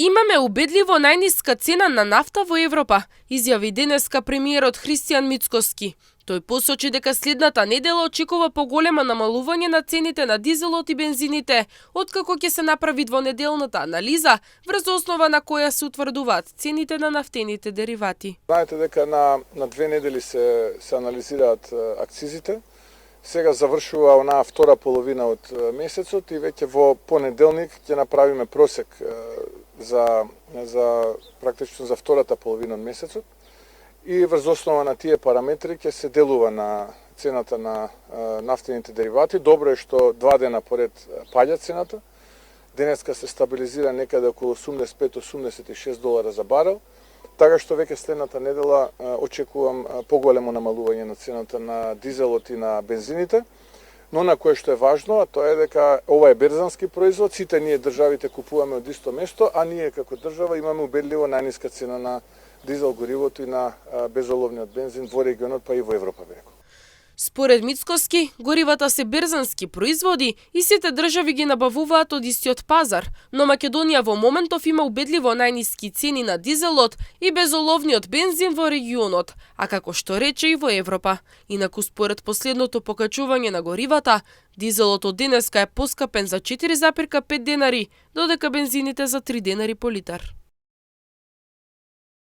Имаме убедливо најниска цена на нафта во Европа, изјави денеска премиерот Христијан Мицкоски. Тој посочи дека следната недела очекува поголемо намалување на цените на дизелот и бензините, откако ќе се направи двонеделната анализа, врз основа на која се утврдуваат цените на нафтените деривати. Знаете дека на 2 недели се анализираат акцизите. Сега завршува онаа втора половина од месецот и веќе во понеделник ќе направиме просек за практично за втората половина од месецот и врз основа на тие параметри ќе се делува на цената на нафтените деривати. Добро е што 2 дена поред паѓа цената. Денеска се стабилизира некаде околу $85-86 за барел, така што веќе следната недела очекувам поголемо намалување на цената на дизелот и на бензините. Но на кое што е важно, а тоа е дека ова е берзански производ, сите ние државите купуваме од исто место, а ние како држава имаме убедливо најниска цена на дизел горивото и на безоловниот бензин во регионот, па и во Европа, би рекол. Според Мицкоски, горивата се берзански производи и сите држави ги набавуваат од истиот пазар, но Македонија во моментов има убедливо најниски цени на дизелот и безоловниот бензин во регионот, а како што рече и во Европа. Инаку според последното покачување на горивата, дизелот од денеска е поскапен за 4,5 денари, додека бензините за 3 денари по литар.